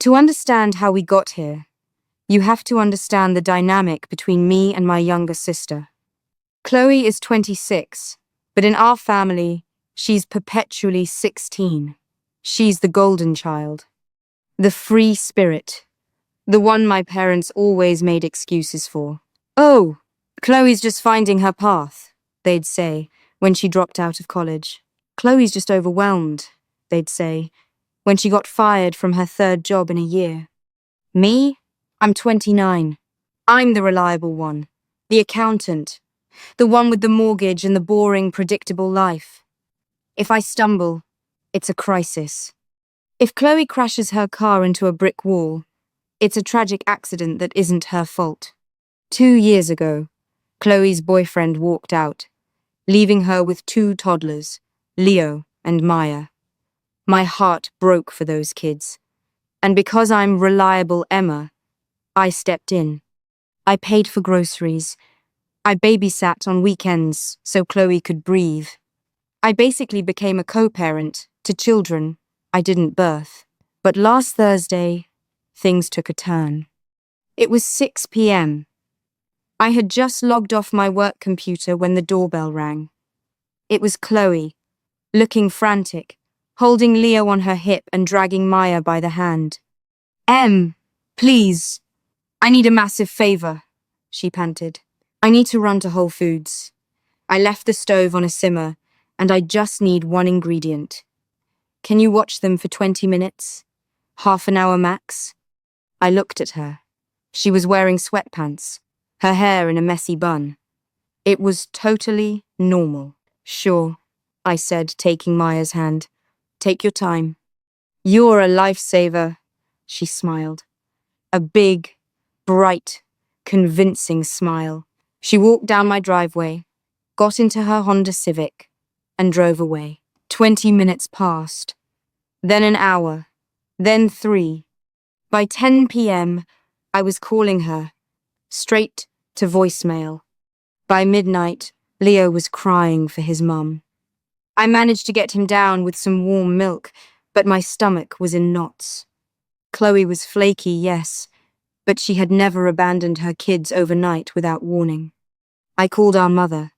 To understand how we got here, you have to understand the dynamic between me and my younger sister. Chloe is 26, but in our family, she's perpetually 16. She's the golden child, the free spirit, the one my parents always made excuses for. "Oh, Chloe's just finding her path," they'd say when she dropped out of college. "Chloe's just overwhelmed," they'd say, when she got fired from her third job in a year. Me? I'm 29. I'm the reliable one, the accountant, the one with the mortgage and the boring, predictable life. If I stumble, it's a crisis. If Chloe crashes her car into a brick wall, it's a tragic accident that isn't her fault. 2 years ago, Chloe's boyfriend walked out, leaving her with 2 toddlers, Leo and Maya. My heart broke for those kids. And because I'm reliable Emma, I stepped in. I paid for groceries. I babysat on weekends so Chloe could breathe. I basically became a co-parent to children I didn't birth. But last Thursday, things took a turn. It was 6 p.m. I had just logged off my work computer when the doorbell rang. It was Chloe, looking frantic, holding Leo on her hip and dragging Maya by the hand. Please. I need a massive favor," she panted. "I need to run to Whole Foods. I left the stove on a simmer, and I just need one ingredient. Can you watch them for 20 minutes? Half an hour max?" I looked at her. She was wearing sweatpants, her hair in a messy bun. It was totally normal. "Sure," I said, taking Maya's hand. "Take your time." "You're a lifesaver," she smiled. A big, bright, convincing smile. She walked down my driveway, got into her Honda Civic, and drove away. 20 minutes passed, then an hour, then 3. By 10 p.m., I was calling her, straight to voicemail. By midnight, Leo was crying for his mum. I managed to get him down with some warm milk, but my stomach was in knots. Chloe was flaky, yes, but she had never abandoned her kids overnight without warning. I called our mother.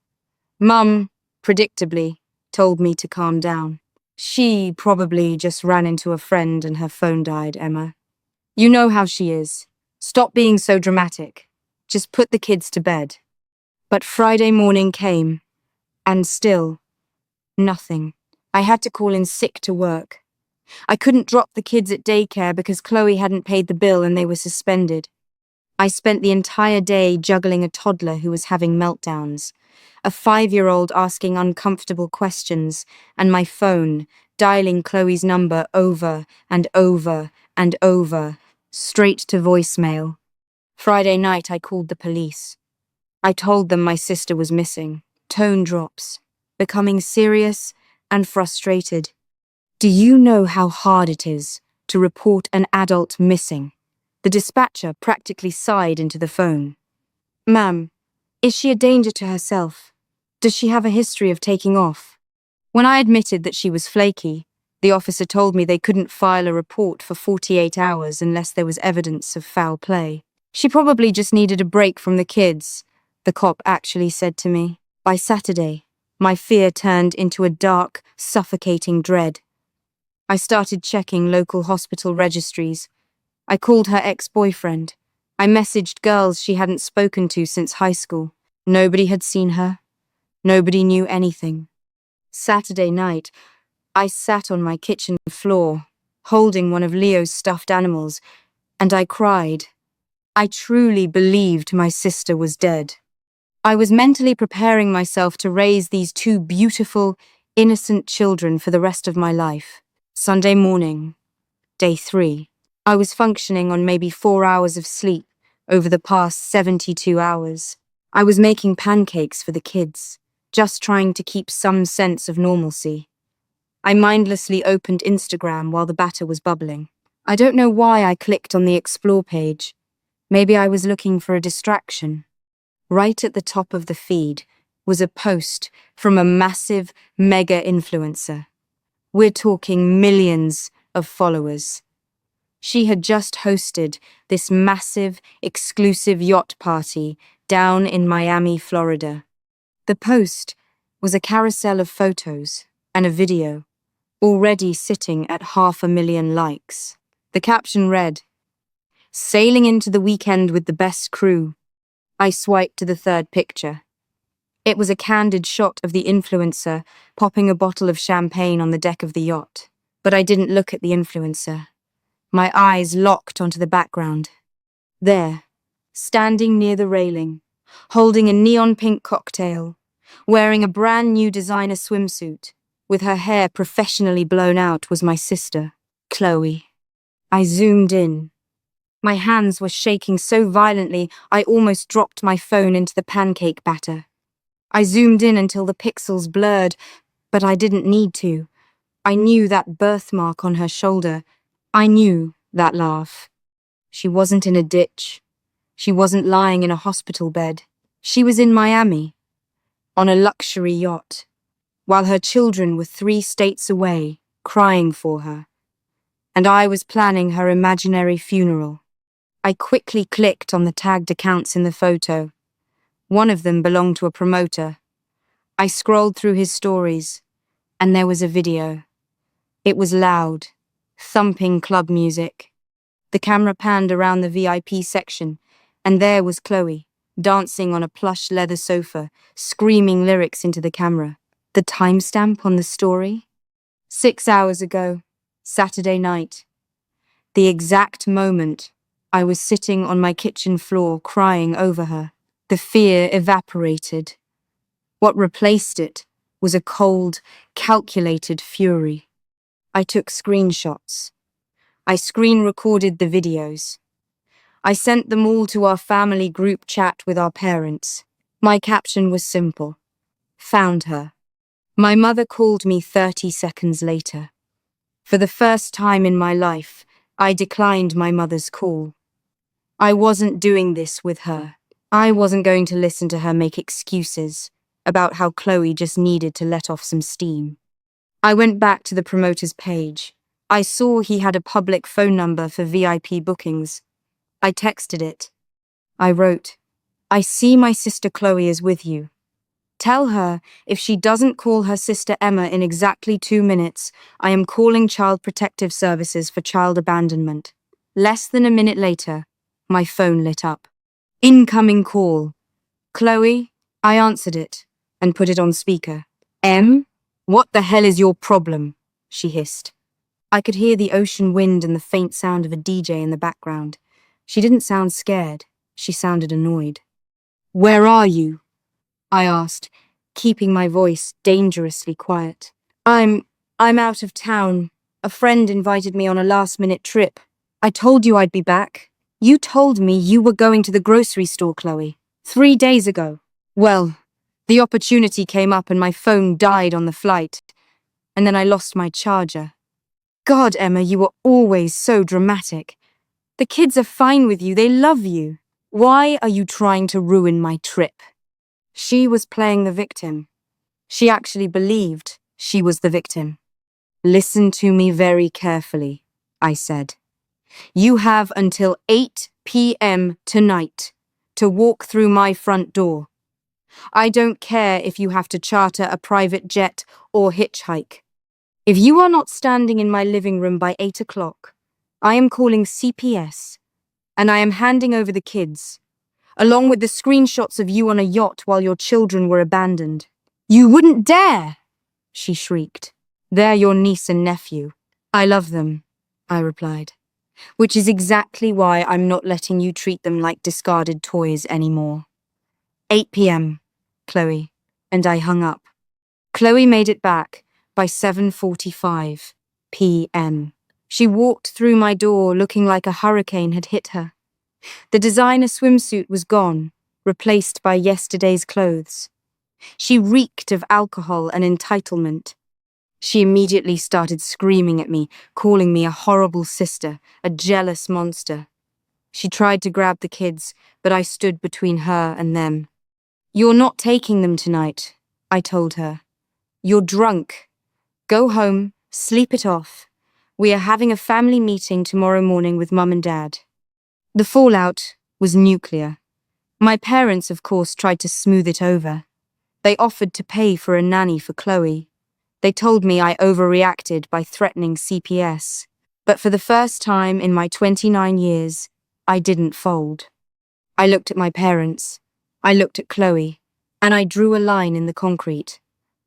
Mum, predictably, told me to calm down. "She probably just ran into a friend and her phone died, Emma. You know how she is. Stop being so dramatic. Just put the kids to bed." But Friday morning came, and still, nothing. I had to call in sick to work. I couldn't drop the kids at daycare because Chloe hadn't paid the bill and they were suspended. I spent the entire day juggling a toddler who was having meltdowns, a 5-year-old asking uncomfortable questions, and my phone dialing Chloe's number over and over and over, straight to voicemail. Friday night, I called the police. I told them my sister was missing. Tone drops, becoming serious and frustrated. "Do you know how hard it is to report an adult missing?" The dispatcher practically sighed into the phone. "Ma'am, is she a danger to herself? Does she have a history of taking off?" When I admitted that she was flaky, the officer told me they couldn't file a report for 48 hours unless there was evidence of foul play. "She probably just needed a break from the kids," the cop actually said to me. By Saturday, my fear turned into a dark, suffocating dread. I started checking local hospital registries. I called her ex-boyfriend. I messaged girls she hadn't spoken to since high school. Nobody had seen her. Nobody knew anything. Saturday night, I sat on my kitchen floor, holding one of Leo's stuffed animals, and I cried. I truly believed my sister was dead. I was mentally preparing myself to raise these 2 beautiful, innocent children for the rest of my life. Sunday morning, day 3. I was functioning on maybe 4 hours of sleep over the past 72 hours. I was making pancakes for the kids, just trying to keep some sense of normalcy. I mindlessly opened Instagram while the batter was bubbling. I don't know why I clicked on the Explore page. Maybe I was looking for a distraction. Right at the top of the feed was a post from a massive mega influencer. We're talking millions of followers. She had just hosted this massive, exclusive yacht party down in Miami, Florida. The post was a carousel of photos and a video, already sitting at 500,000 likes. The caption read, "Sailing into the weekend with the best crew." I swiped to the third picture. It was a candid shot of the influencer popping a bottle of champagne on the deck of the yacht. But I didn't look at the influencer. My eyes locked onto the background. There, standing near the railing, holding a neon pink cocktail, wearing a brand new designer swimsuit, with her hair professionally blown out, was my sister, Chloe. I zoomed in. My hands were shaking so violently I almost dropped my phone into the pancake batter. I zoomed in until the pixels blurred, but I didn't need to. I knew that birthmark on her shoulder. I knew that laugh. She wasn't in a ditch. She wasn't lying in a hospital bed. She was in Miami, on a luxury yacht, while her children were 3 states away, crying for her. And I was planning her imaginary funeral. I quickly clicked on the tagged accounts in the photo. One of them belonged to a promoter. I scrolled through his stories, and there was a video. It was loud, thumping club music. The camera panned around the VIP section, and there was Chloe, dancing on a plush leather sofa, screaming lyrics into the camera. The timestamp on the story? 6 hours ago, Saturday night. The exact moment I was sitting on my kitchen floor crying over her. The fear evaporated. What replaced it was a cold, calculated fury. I took screenshots. I screen recorded the videos. I sent them all to our family group chat with our parents. My caption was simple. Found her. My mother called me 30 seconds later. For the first time in my life, I declined my mother's call. I wasn't doing this with her. I wasn't going to listen to her make excuses about how Chloe just needed to let off some steam. I went back to the promoter's page. I saw he had a public phone number for VIP bookings. I texted it. I wrote, "I see my sister Chloe is with you. Tell her if she doesn't call her sister Emma in exactly 2 minutes, I am calling Child Protective Services for child abandonment." Less than a minute later, my phone lit up. Incoming call. "Chloe?" I answered it and put it on speaker. "Em? What the hell is your problem?" she hissed. I could hear the ocean wind and the faint sound of a DJ in the background. She didn't sound scared. She sounded annoyed. "Where are you?" I asked, keeping my voice dangerously quiet. I'm out of town. A friend invited me on a last-minute trip. I told you I'd be back. You told me you were going to the grocery store, Chloe, 3 days ago. Well, the opportunity came up and my phone died on the flight. And then I lost my charger. God, Emma, you were always so dramatic. The kids are fine with you. They love you. Why are you trying to ruin my trip? She was playing the victim. She actually believed she was the victim. Listen to me very carefully, I said. You have until 8 p.m. tonight to walk through my front door. I don't care if you have to charter a private jet or hitchhike. If you are not standing in my living room by 8 o'clock, I am calling CPS and I am handing over the kids, along with the screenshots of you on a yacht while your children were abandoned. You wouldn't dare, she shrieked. They're your niece and nephew. I love them, I replied, which is exactly why I'm not letting you treat them like discarded toys anymore. 8 p.m., Chloe, and I hung up. Chloe made it back by 7:45 p.m. She walked through my door looking like a hurricane had hit her. The designer swimsuit was gone, replaced by yesterday's clothes. She reeked of alcohol and entitlement. She immediately started screaming at me, calling me a horrible sister, a jealous monster. She tried to grab the kids, but I stood between her and them. You're not taking them tonight, I told her. You're drunk. Go home, sleep it off. We are having a family meeting tomorrow morning with Mum and Dad. The fallout was nuclear. My parents, of course, tried to smooth it over. They offered to pay for a nanny for Chloe. They told me I overreacted by threatening CPS. But for the first time in my 29 years, I didn't fold. I looked at my parents. I looked at Chloe. And I drew a line in the concrete.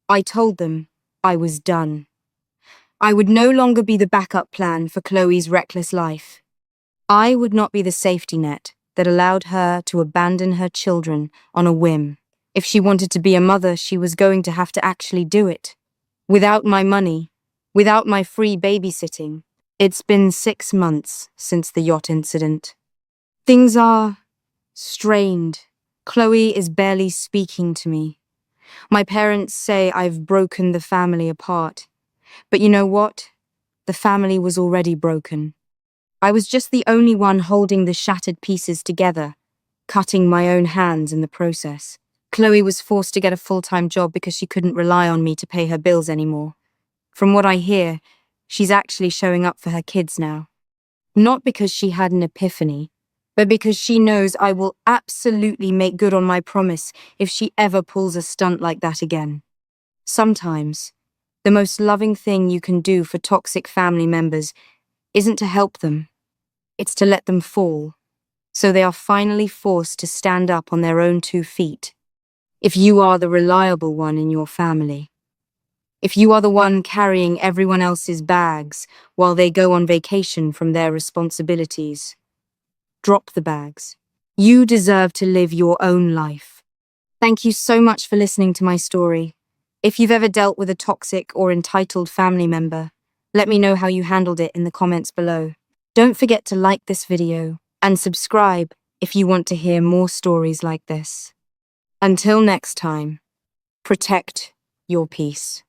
I told them I was done. I would no longer be the backup plan for Chloe's reckless life. I would not be the safety net that allowed her to abandon her children on a whim. If she wanted to be a mother, she was going to have to actually do it. Without my money, without my free babysitting. It's been 6 months since the yacht incident. Things are strained. Chloe is barely speaking to me. My parents say I've broken the family apart. But you know what? The family was already broken. I was just the only one holding the shattered pieces together, cutting my own hands in the process. Chloe was forced to get a full-time job because she couldn't rely on me to pay her bills anymore. From what I hear, she's actually showing up for her kids now. Not because she had an epiphany, but because she knows I will absolutely make good on my promise if she ever pulls a stunt like that again. Sometimes, the most loving thing you can do for toxic family members isn't to help them, it's to let them fall, so they are finally forced to stand up on their own 2 feet. If you are the reliable one in your family, if you are the one carrying everyone else's bags while they go on vacation from their responsibilities, drop the bags. You deserve to live your own life. Thank you so much for listening to my story. If you've ever dealt with a toxic or entitled family member, let me know how you handled it in the comments below. Don't forget to like this video and subscribe if you want to hear more stories like this. Until next time, protect your peace.